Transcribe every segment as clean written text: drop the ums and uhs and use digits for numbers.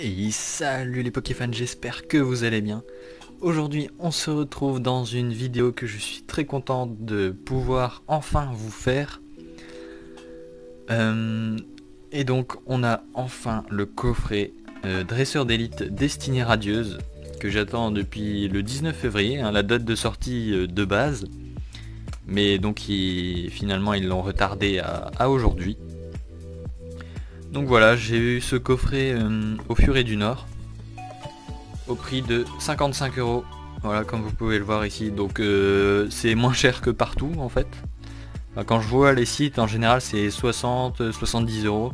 Et salut les Pokéfans, j'espère que vous allez bien. Aujourd'hui on se retrouve dans une vidéo que je suis très content de pouvoir enfin vous faire. Et donc on a enfin le coffret dresseur d'élite Destinée Radieuse que j'attends depuis le 19 février, la date de sortie de base. Mais donc finalement ils l'ont retardé à aujourd'hui. Donc voilà, j'ai eu ce coffret au Furet du Nord au prix de 55 €. Voilà, comme vous pouvez le voir ici. Donc c'est moins cher que partout en fait. Enfin, quand je vois les sites en général c'est 60-70 €.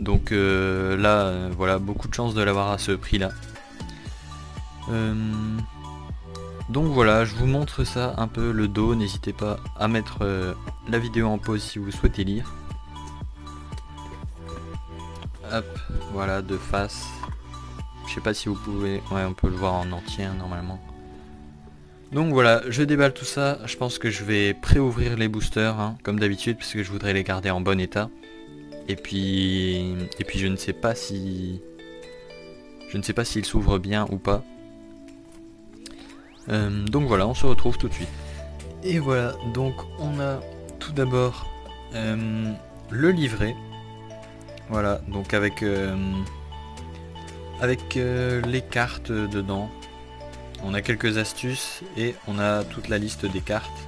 Donc là voilà, beaucoup de chance de l'avoir à ce prix là. Donc voilà, je vous montre ça un peu, le dos. N'hésitez pas à mettre la vidéo en pause si vous souhaitez lire. Hop, voilà, de face. Je sais pas si vous pouvez... Ouais, on peut le voir en entier normalement. Donc voilà, je déballe tout ça. Je pense que je vais pré-ouvrir les boosters, comme d'habitude, parce que je voudrais les garder en bon état. Et puis je ne sais pas si... Je ne sais pas s'ils s'ouvrent bien ou pas. Donc voilà, on se retrouve tout de suite. Et voilà, donc on a tout d'abord le livret. Voilà, donc avec les cartes dedans. On a quelques astuces et on a toute la liste des cartes.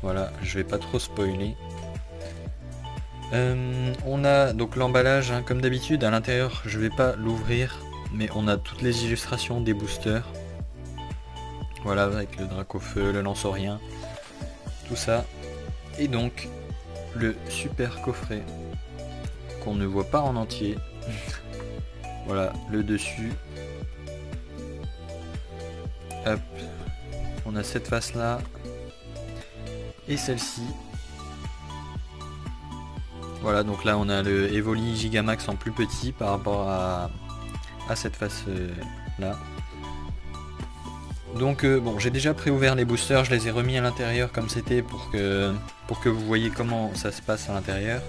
Voilà, je vais pas trop spoiler. On a donc l'emballage, comme d'habitude. À l'intérieur, je vais pas l'ouvrir, mais on a toutes les illustrations des boosters. Voilà, avec le Dracofeu, le Lanceaurien, tout ça. Et donc le super coffret qu'on ne voit pas en entier. Voilà, le dessus. Hop. On a cette face là. Et celle-ci. Voilà, donc là on a le Evoli Gigamax en plus petit par rapport à cette face là. Donc bon, j'ai déjà préouvert les boosters, je les ai remis à l'intérieur comme c'était pour que vous voyez comment ça se passe à l'intérieur.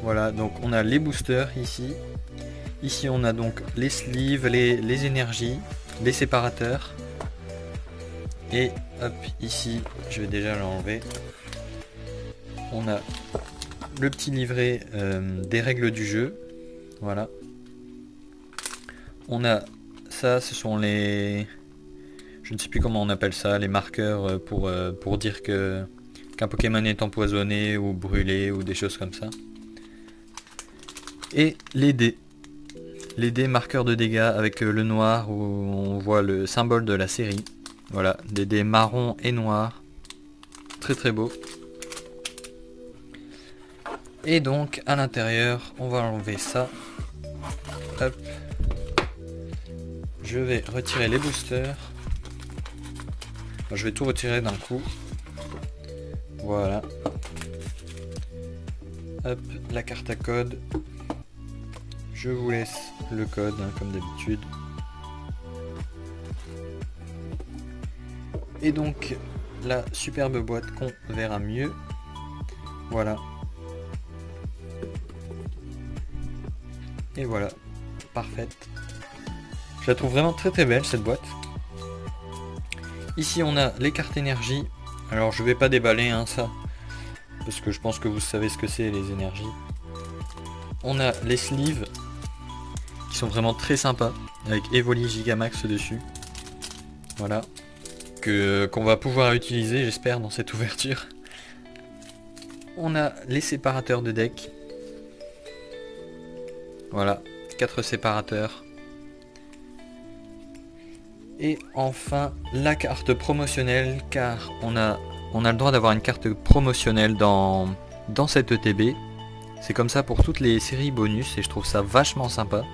Voilà, donc on a les boosters ici. Ici on a donc les sleeves, les énergies, les séparateurs. Et hop, ici, je vais déjà l'enlever. On a le petit livret des règles du jeu. Voilà. On a ça, ce sont les... Je ne sais plus comment on appelle ça, les marqueurs pour dire qu'un Pokémon est empoisonné ou brûlé ou des choses comme ça. Et les dés. Les dés marqueurs de dégâts avec le noir où on voit le symbole de la série. Voilà, des dés marron et noirs. Très très beau. Et donc à l'intérieur, on va enlever ça. Hop. Je vais retirer les boosters. Je vais tout retirer d'un coup. Voilà. Hop, la carte à code. Je vous laisse le code, comme d'habitude. Et donc, la superbe boîte qu'on verra mieux. Voilà. Et voilà, parfaite. Je la trouve vraiment très très belle cette boîte. Ici on a les cartes énergie. Alors je vais pas déballer ça, parce que je pense que vous savez ce que c'est les énergies. On a les sleeves, qui sont vraiment très sympas, avec Evoli Gigamax dessus. Voilà. Qu'on va pouvoir utiliser, j'espère, dans cette ouverture. On a les séparateurs de deck. Voilà, 4 séparateurs. Et enfin, la carte promotionnelle, car on a le droit d'avoir une carte promotionnelle dans cette ETB. C'est comme ça pour toutes les séries bonus et je trouve ça vachement sympa.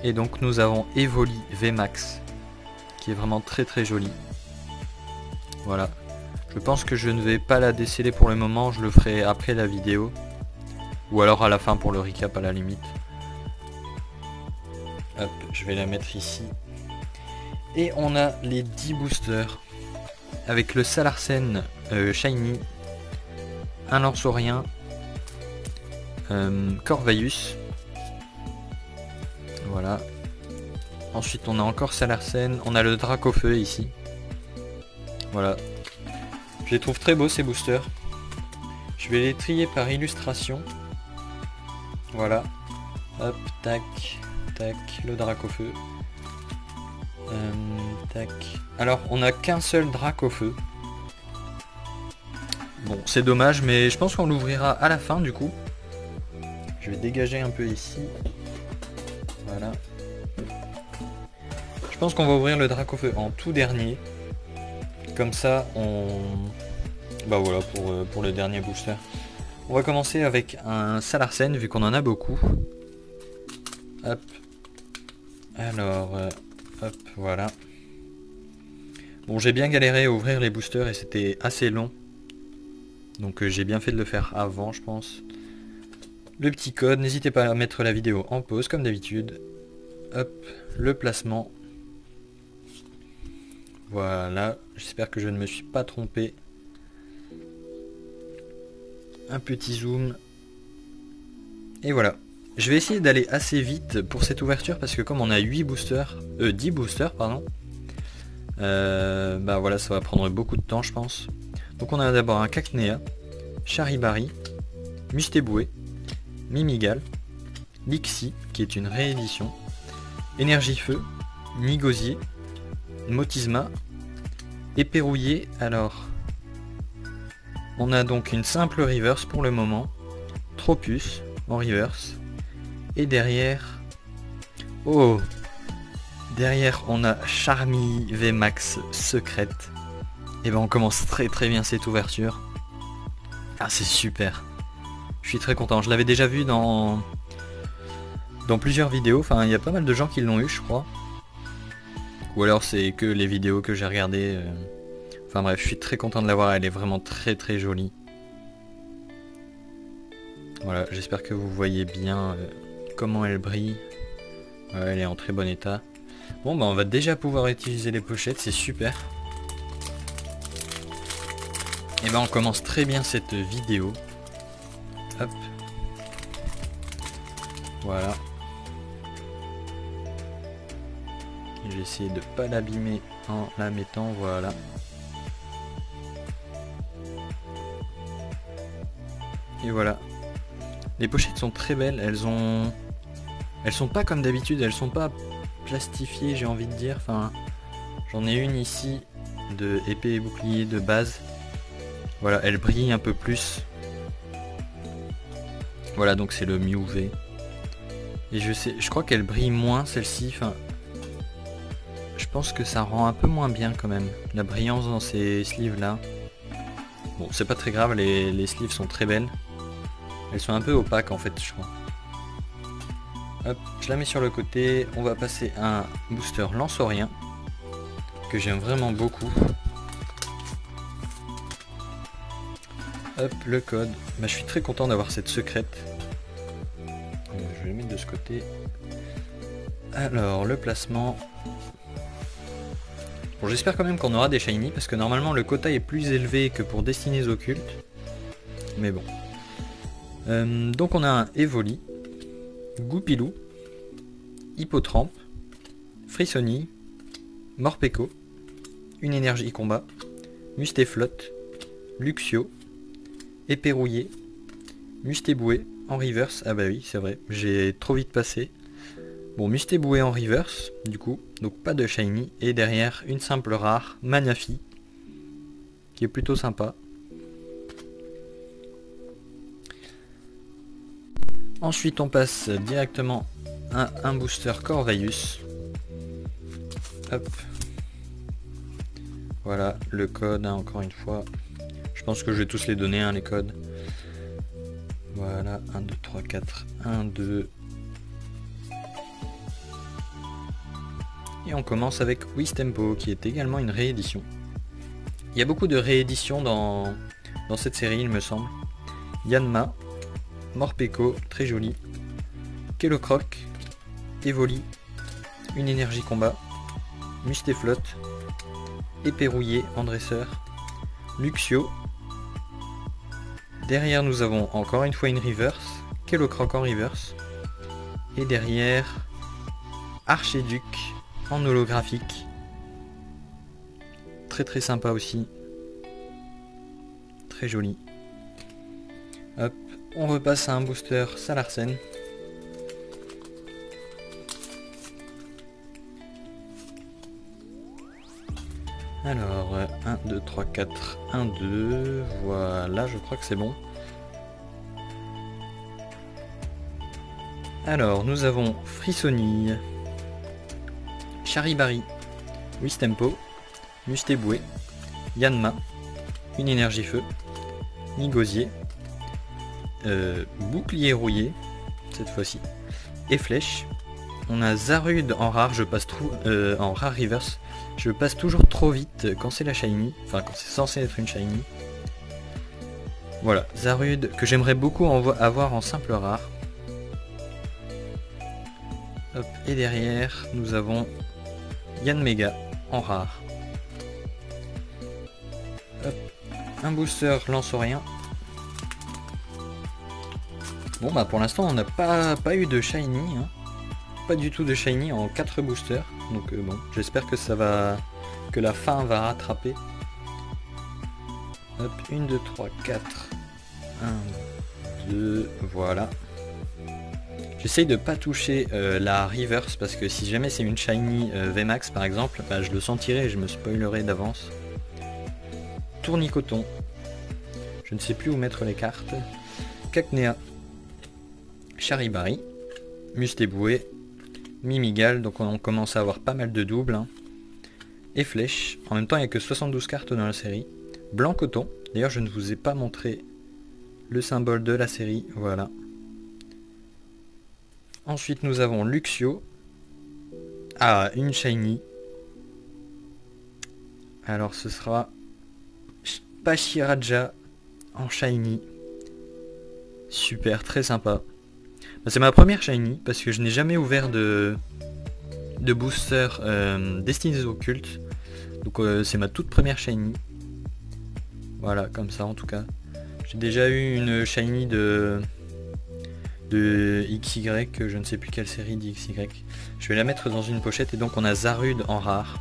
Et donc nous avons Evoli VMAX, qui est vraiment très très joli. Voilà. Je pense que je ne vais pas la déceler pour le moment, je le ferai après la vidéo. Ou alors à la fin pour le recap à la limite. Hop, je vais la mettre ici. Et on a les 10 boosters. Avec le Salarsen Shiny. Un Lanceaurien. Corvaius. Voilà. Ensuite on a encore Salarsen, on a le Dracofeu ici. Voilà. Je les trouve très beaux ces boosters. Je vais les trier par illustration. Voilà. Hop, tac, tac, le Dracofeu. Tac. Alors on n'a qu'un seul Dracofeu. Bon c'est dommage mais je pense qu'on l'ouvrira à la fin du coup. Je vais dégager un peu ici. Voilà. Je pense qu'on va ouvrir le Dracofeu en tout dernier. Comme ça on... Bah voilà pour le dernier booster. On va commencer avec un Salarsen vu qu'on en a beaucoup. Hop. Alors... hop, voilà. Bon, j'ai bien galéré à ouvrir les boosters et c'était assez long. Donc j'ai bien fait de le faire avant, je pense. Le petit code, n'hésitez pas à mettre la vidéo en pause comme d'habitude. Hop, le placement. Voilà, j'espère que je ne me suis pas trompé. Un petit zoom. Et voilà. Je vais essayer d'aller assez vite pour cette ouverture parce que comme on a 10 boosters, pardon. Bah voilà, ça va prendre beaucoup de temps je pense. Donc on a d'abord un Cacnea, Charibari, Mustéboué, Mimigal, Lixi qui est une réédition, Énergie-Feu, Nigosier, Motisma, Éperouillé. Alors on a donc une simple reverse pour le moment, Tropus en reverse, et derrière, oh, derrière on a Charmy VMAX secrète. Et ben on commence très bien cette ouverture. Ah c'est super. Je suis très content. Je l'avais déjà vu dans plusieurs vidéos. Enfin il y a pas mal de gens qui l'ont eu je crois. Ou alors c'est que les vidéos que j'ai regardées. Enfin bref je suis très content de l'avoir. Elle est vraiment très jolie. Voilà j'espère que vous voyez bien comment elle brille. Elle est en très bon état. Bon bah on va déjà pouvoir utiliser les pochettes. C'est super. Et ben on commence très bien cette vidéo. Hop. Voilà. Je vais essayer de pas l'abîmer en la mettant, voilà. Et voilà. Les pochettes sont très belles, elles sont pas comme d'habitude, elles sont pas plastifiées, j'ai envie de dire. Enfin, j'en ai une ici de épée et bouclier de base. Voilà, elle brille un peu plus. Voilà, donc c'est le Mew V. Et je crois qu'elle brille moins celle-ci. Enfin, je pense que ça rend un peu moins bien quand même. La brillance dans ces sleeves là. Bon, c'est pas très grave, les sleeves sont très belles. Elles sont un peu opaques en fait, je crois. Hop, je la mets sur le côté. On va passer à un booster lansorien que j'aime vraiment beaucoup. Hop, le code. Bah, je suis très content d'avoir cette secrète. Je vais le mettre de ce côté. Alors, le placement. Bon, j'espère quand même qu'on aura des shiny parce que normalement le quota est plus élevé que pour Destinées Occultes. Mais bon. Donc on a un Evoli, Goupilou, Hippotrampe, Frissoni, Morpeko, une énergie combat, Mustéflotte, Luxio, Éperouillé, Mustéboué en reverse. Ah bah oui c'est vrai, j'ai trop vite passé. Bon, Mustéboué en reverse du coup, donc pas de shiny. Et derrière une simple rare, Manafi, qui est plutôt sympa. Ensuite on passe directement à un booster Corvaius. Hop. Voilà le code hein, encore une fois. Je pense que je vais tous les donner hein, les codes. Voilà, 1, 2, 3, 4, 1, 2. Et on commence avec Wistempo qui est également une réédition. Il y a beaucoup de rééditions dans cette série il me semble. Yanma, Morpeko, très joli. Kellocroc, Evoli, une énergie combat, Mustéflotte, Éperouillé en dresseur, Luxio. Derrière nous avons encore une fois une reverse, Kellocroc en reverse. Et derrière, Archiduc en holographique. Très très sympa aussi. Très joli. Hop, on repasse à un booster Salarsen. Alors, 1, 2, 3, 4, 1, 2, voilà, je crois que c'est bon. Alors, nous avons Frissonille, Charibari, Wistempo, Mustéboué, Yanma, une énergie feu, Nigosier, Bouclier rouillé, cette fois-ci, et Flèche. On a Zarude en rare, je passe en rare reverse. Je passe toujours trop vite quand c'est la shiny, enfin quand c'est censé être une shiny. Voilà, Zarude que j'aimerais beaucoup avoir en simple rare. Hop, et derrière nous avons Yanmega en rare. Hop, un booster lance-rien. Bon bah pour l'instant on n'a pas eu de shiny, hein. Pas du tout de shiny en 4 boosters, donc bon, j'espère que que la fin va rattraper. Hop, 1, 2, 3, 4, 1, 2, voilà. J'essaye de pas toucher la reverse parce que si jamais c'est une shiny VMAX par exemple, bah, je le sentirai et je me spoilerai d'avance. Tournicoton, je ne sais plus où mettre les cartes. Cacnea, Charibari, Mustéboué, Mimigal, donc on commence à avoir pas mal de doubles, hein. Et Flèche, en même temps il n'y a que 72 cartes dans la série. Blanc Coton, d'ailleurs je ne vous ai pas montré le symbole de la série, voilà. Ensuite nous avons Luxio, une shiny. Alors ce sera Pachiraja en shiny. Super, très sympa. C'est ma première shiny parce que je n'ai jamais ouvert de booster Destinées Occultes. Donc c'est ma toute première shiny. Voilà, comme ça en tout cas. J'ai déjà eu une shiny de XY, je ne sais plus quelle série d'XY. Je vais la mettre dans une pochette et donc on a Zarude en rare.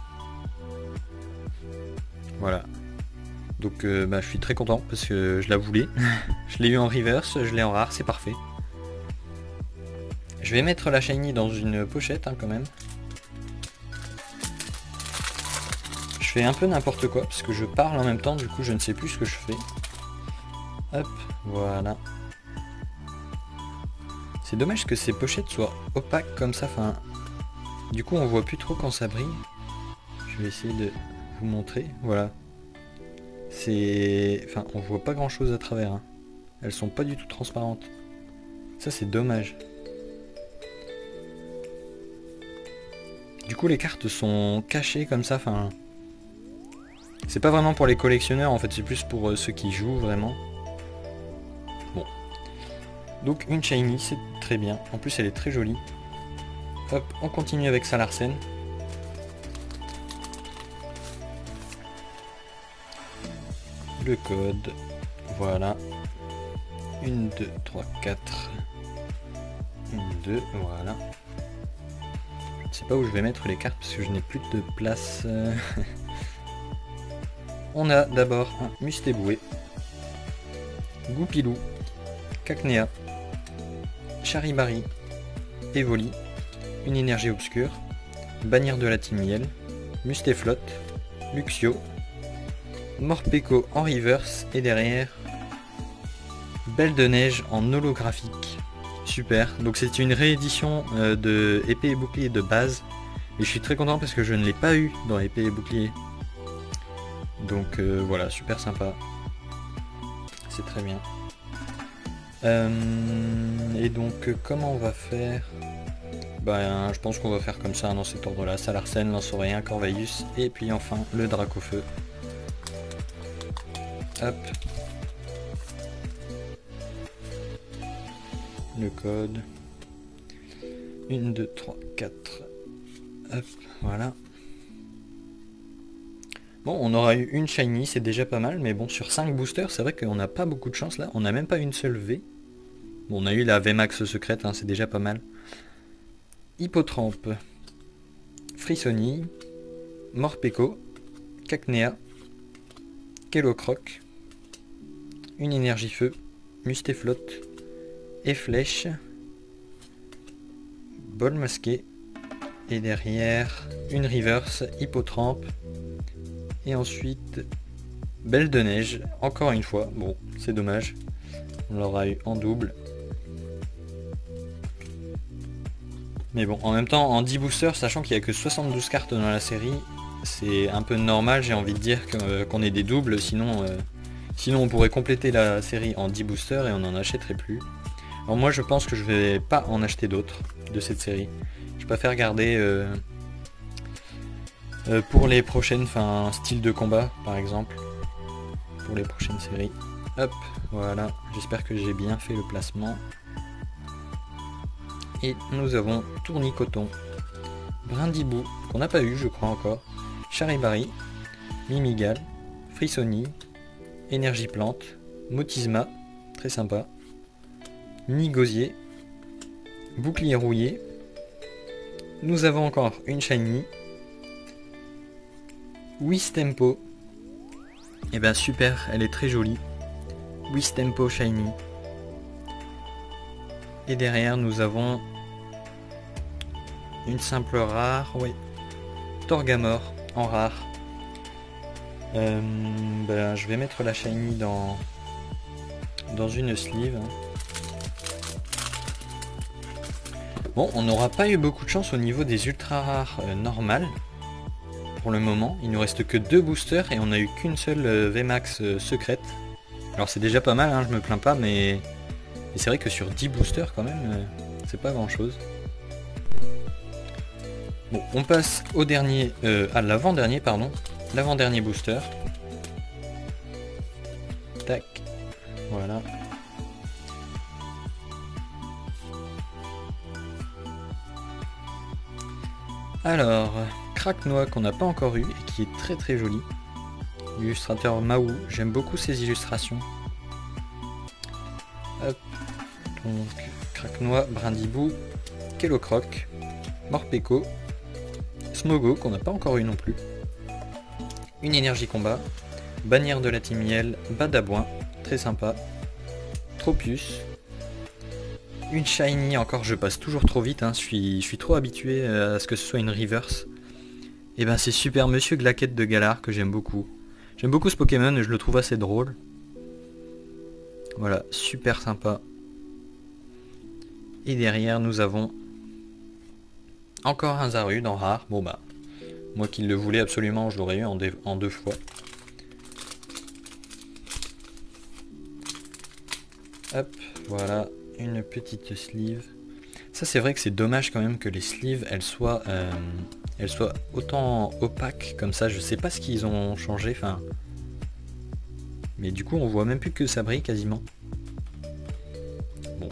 Voilà. Donc je suis très content parce que je la voulais. Je l'ai eu en reverse, je l'ai en rare, c'est parfait. Je vais mettre la shiny dans une pochette quand même. Je fais un peu n'importe quoi parce que je parle en même temps, du coup je ne sais plus ce que je fais. Hop, voilà. C'est dommage que ces pochettes soient opaques comme ça, enfin... Du coup on voit plus trop quand ça brille. Je vais essayer de vous montrer, voilà. Enfin on voit pas grand chose à travers, hein. Elles sont pas du tout transparentes. Ça c'est dommage. Du coup les cartes sont cachées comme ça, enfin... C'est pas vraiment pour les collectionneurs en fait, c'est plus pour ceux qui jouent vraiment. Bon. Donc une shiny, c'est très bien. En plus elle est très jolie. Hop, on continue avec Salarsen. Le code. Voilà. 1, 2, 3, 4. 1, 2, voilà. Je ne sais pas où je vais mettre les cartes parce que je n'ai plus de place. On a d'abord un Mustéboué, Goupilou, Cacnea, Charibari, Evoli, une énergie obscure, Bannière de la Team Miel, Mustéflotte, Luxio, Morpeko en reverse et derrière Belle de Neige en holographique. Super, donc c'est une réédition de Épée et Bouclier de base et je suis très content parce que je ne l'ai pas eu dans Épée et Bouclier. Donc voilà, super sympa. C'est très bien. Et donc comment on va faire? Ben je pense qu'on va faire comme ça dans cet ordre là. Salarsen, Lance-Orien, Corvaeus et puis enfin le Dracofeu. Hop. Le code. 1, 2, 3, 4. Hop, voilà. Bon, on aura eu une shiny, c'est déjà pas mal, mais bon, sur 5 boosters, c'est vrai qu'on n'a pas beaucoup de chance là, on n'a même pas une seule V. Bon, on a eu la VMAX secrète, hein, c'est déjà pas mal. Hippotrampe, Frissoni, Morpeko, Cacnea, Kellocroc, une énergie feu, Mustéflotte, Efflèche, Bol masqué, et derrière une reverse, Hippotrampe, et ensuite Belle de neige, encore une fois, bon c'est dommage, on l'aura eu en double. Mais bon, en même temps, en 10 boosters, sachant qu'il n'y a que 72 cartes dans la série, c'est un peu normal, j'ai envie de dire, qu'on ait des doubles, sinon on pourrait compléter la série en 10 boosters et on n'en achèterait plus. Alors moi je pense que je vais pas en acheter d'autres de cette série. Je préfère garder pour les prochaines, style de combat par exemple, pour les prochaines séries. Hop, voilà, j'espère que j'ai bien fait le placement. Et nous avons Tournicoton, Brindibou, qu'on n'a pas eu je crois encore, Charibari, Mimigal, Frissoni, Énergie Plante, Motisma, très sympa, Nigosier, Bouclier Rouillé, nous avons encore une Shiny, Wistempo, et ben super, elle est très jolie, Wistempo Shiny. Et derrière nous avons une simple rare, oui, Torgamor en rare. Je vais mettre la shiny dans une sleeve. Bon, on n'aura pas eu beaucoup de chance au niveau des ultra rares normales. Pour le moment, il nous reste que 2 boosters et on a eu qu'une seule VMAX secrète. Alors c'est déjà pas mal, hein, je me plains pas, mais c'est vrai que sur 10 boosters quand même, c'est pas grand chose. Bon, on passe au dernier, à l'avant-dernier, pardon. L'avant-dernier booster. Tac. Voilà. Alors, Craquenois qu'on n'a pas encore eu et qui est très très joli. Illustrateur Mahou, j'aime beaucoup ces illustrations. Hop. Donc, Craquenois, Brindibou, Kellocroc, Morpeko, Smogo qu'on n'a pas encore eu non plus. Une énergie combat, bannière de la Timiel, Badabouin, très sympa, Tropius, une shiny, encore je passe toujours trop vite, hein, je suis trop habitué à ce que ce soit une reverse. Et ben c'est super Monsieur Glaquette de Galar que j'aime beaucoup. J'aime beaucoup ce Pokémon et je le trouve assez drôle. Voilà, super sympa. Et derrière nous avons encore un Zarud en rare, bon bah... Moi qui le voulais absolument, je l'aurais eu en 2 fois. Hop, voilà, une petite sleeve. Ça c'est vrai que c'est dommage quand même que les sleeves, elles soient autant opaques comme ça. Je sais pas ce qu'ils ont changé, mais du coup on voit même plus que ça brille quasiment. Bon.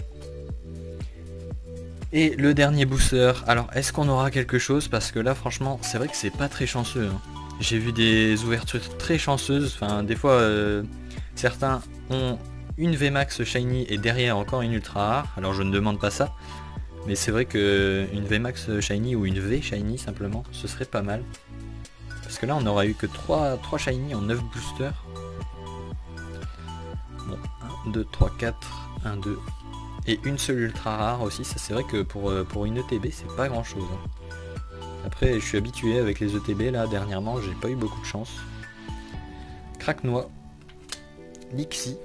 Et le dernier booster, alors est-ce qu'on aura quelque chose? Parce que là franchement c'est vrai que c'est pas très chanceux, hein. J'ai vu des ouvertures très chanceuses, des fois certains ont une VMAX Shiny et derrière encore une ultra rare, alors je ne demande pas ça, mais c'est vrai que une VMAX Shiny ou une V Shiny simplement, ce serait pas mal. Parce que là on n'aura eu que 3 Shiny en 9 boosters. Bon, 1, 2, 3, 4, 1, 2... Et une seule ultra rare aussi, ça c'est vrai que pour une ETB c'est pas grand chose, hein. Après je suis habitué avec les ETB là, dernièrement j'ai pas eu beaucoup de chance. Craquenois, Lixie,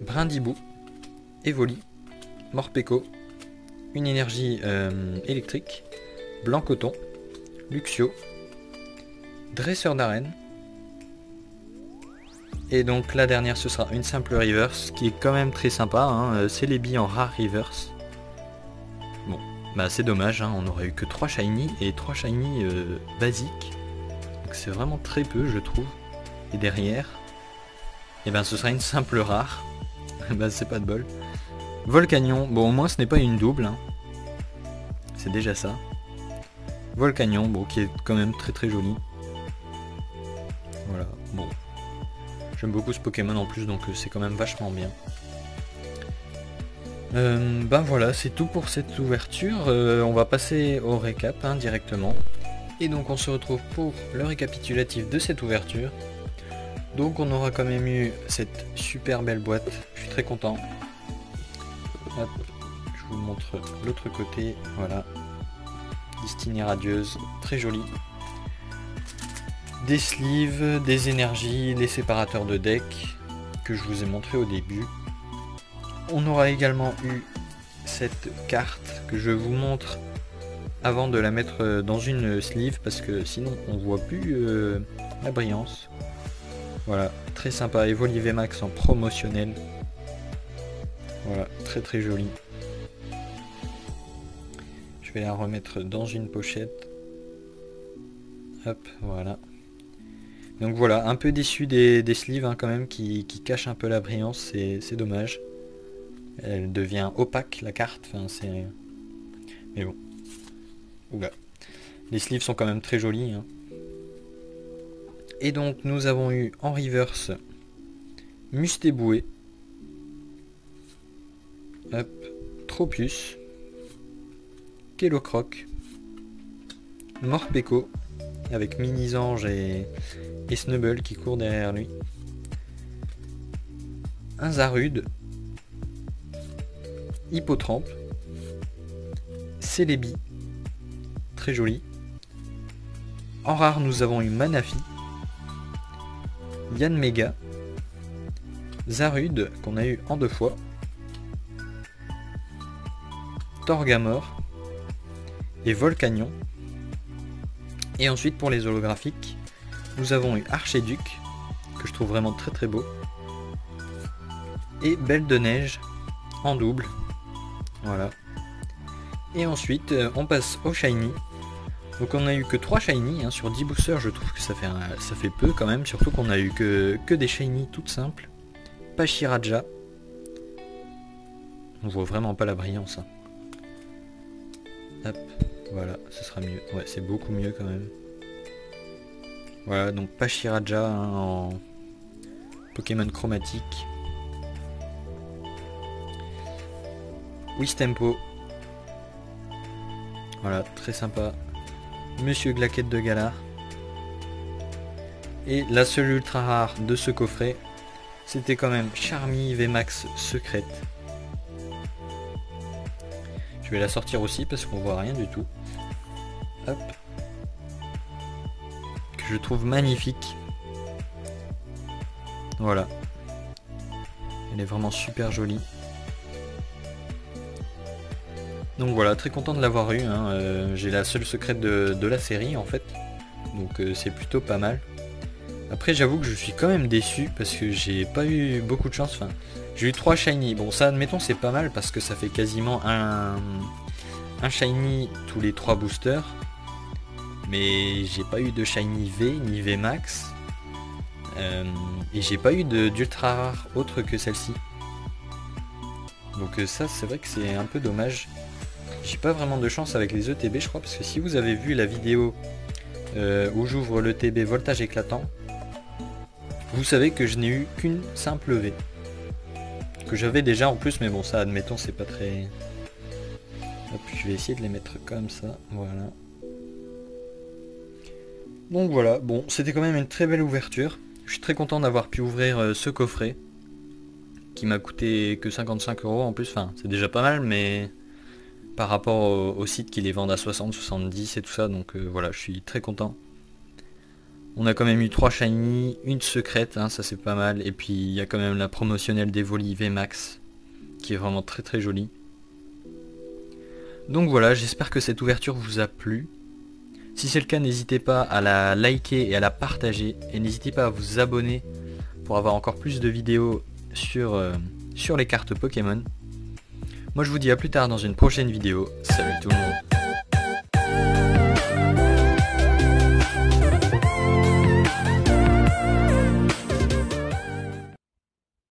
Brindibou, Evoli, Morpeko, une énergie électrique, Blanc-Coton, Luxio, Dresseur d'arène. Et donc la dernière ce sera une simple reverse qui est quand même très sympa, hein. C'est les billes en rare reverse. Bon, bah c'est dommage, hein. On aurait eu que 3 shiny et 3 shiny basiques. Donc c'est vraiment très peu je trouve. Et derrière, et ben ce sera une simple rare. Bah c'est pas de bol. Volcanion, bon au moins ce n'est pas une double, hein. C'est déjà ça. Volcanion, bon qui est quand même très très joli. Voilà, bon. J'aime beaucoup ce Pokémon en plus, donc c'est quand même vachement bien. Ben voilà, c'est tout pour cette ouverture. On va passer au récap directement. Et donc on se retrouve pour le récapitulatif de cette ouverture. Donc on aura quand même eu cette super belle boîte, je suis très content. Hop, je vous montre l'autre côté, voilà. Destinée radieuse, très jolie. Des sleeves, des énergies, les séparateurs de deck que je vous ai montré au début. On aura également eu cette carte que je vous montre avant de la mettre dans une sleeve parce que sinon on voit plus la brillance. Voilà, très sympa, Evoli VMAX en promotionnel. Voilà, très très joli. Je vais la remettre dans une pochette. Hop, voilà. Donc voilà, un peu déçu des sleeves quand même qui cachent un peu la brillance, c'est dommage. Elle devient opaque la carte, enfin c'est... Mais bon. Oula. Les sleeves sont quand même très jolis. Et donc nous avons eu en reverse Mustéboué. Hop. Tropius. Kellocroc. Morpeko. Avec Mini-Zange et Snubble qui court derrière lui. Un Zarude. Hippotrampe. Celebi. Très joli. En rare, nous avons eu Manafi. Yanmega. Zarude, qu'on a eu en 2 fois. Torgamor. Et Volcanion. Et ensuite, pour les holographiques, nous avons eu Archéduc, que je trouve vraiment très très beau. Et Belle de Neige, en double. Voilà. Et ensuite, on passe au Shiny. Donc on a eu que 3 Shiny, sur 10 boosters, je trouve que ça fait peu quand même, surtout qu'on a eu que des Shiny toutes simples. Pachiraja. On voit vraiment pas la brillance. Hop, voilà, ce sera mieux. Ouais, c'est beaucoup mieux quand même. Voilà, donc Pachiraja en Pokémon chromatique. Wistempo. Voilà, très sympa. Monsieur Glaquette de Galar. Et la seule ultra rare de ce coffret, c'était quand même Charmy VMAX secrète. Je vais la sortir aussi parce qu'on voit rien du tout. Hop. Que je trouve magnifique. Voilà. Elle est vraiment super jolie. Donc voilà, très content de l'avoir eu. J'ai la seule secrète de la série en fait. Donc c'est plutôt pas mal. Après j'avoue que je suis quand même déçu parce que j'ai pas eu beaucoup de chance. Enfin, j'ai eu 3 shiny. Bon ça admettons c'est pas mal parce que ça fait quasiment un shiny tous les 3 boosters. Mais j'ai pas eu de shiny V ni V max. Et j'ai pas eu d'ultra rare autre que celle-ci. Donc ça c'est vrai que c'est un peu dommage. J'ai pas vraiment de chance avec les ETB je crois parce que si vous avez vu la vidéo où j'ouvre l'ETB voltage éclatant, vous savez que je n'ai eu qu'une simple V. Que j'avais déjà en plus mais bon ça admettons c'est pas très... Hop, je vais essayer de les mettre comme ça, voilà. Donc voilà, bon c'était quand même une très belle ouverture. Je suis très content d'avoir pu ouvrir ce coffret. Qui m'a coûté que 55 € en plus, enfin c'est déjà pas mal mais... par rapport au site qui les vendent à 60, 70 et tout ça, donc voilà, je suis très content. On a quand même eu 3 shiny, une secrète, ça c'est pas mal, et puis il y a quand même la promotionnelle d'Evoli VMAX, qui est vraiment très très jolie. Donc voilà, j'espère que cette ouverture vous a plu. Si c'est le cas, n'hésitez pas à la liker et à la partager, et n'hésitez pas à vous abonner pour avoir encore plus de vidéos sur les cartes Pokémon. Moi je vous dis à plus tard dans une prochaine vidéo. Salut tout le monde.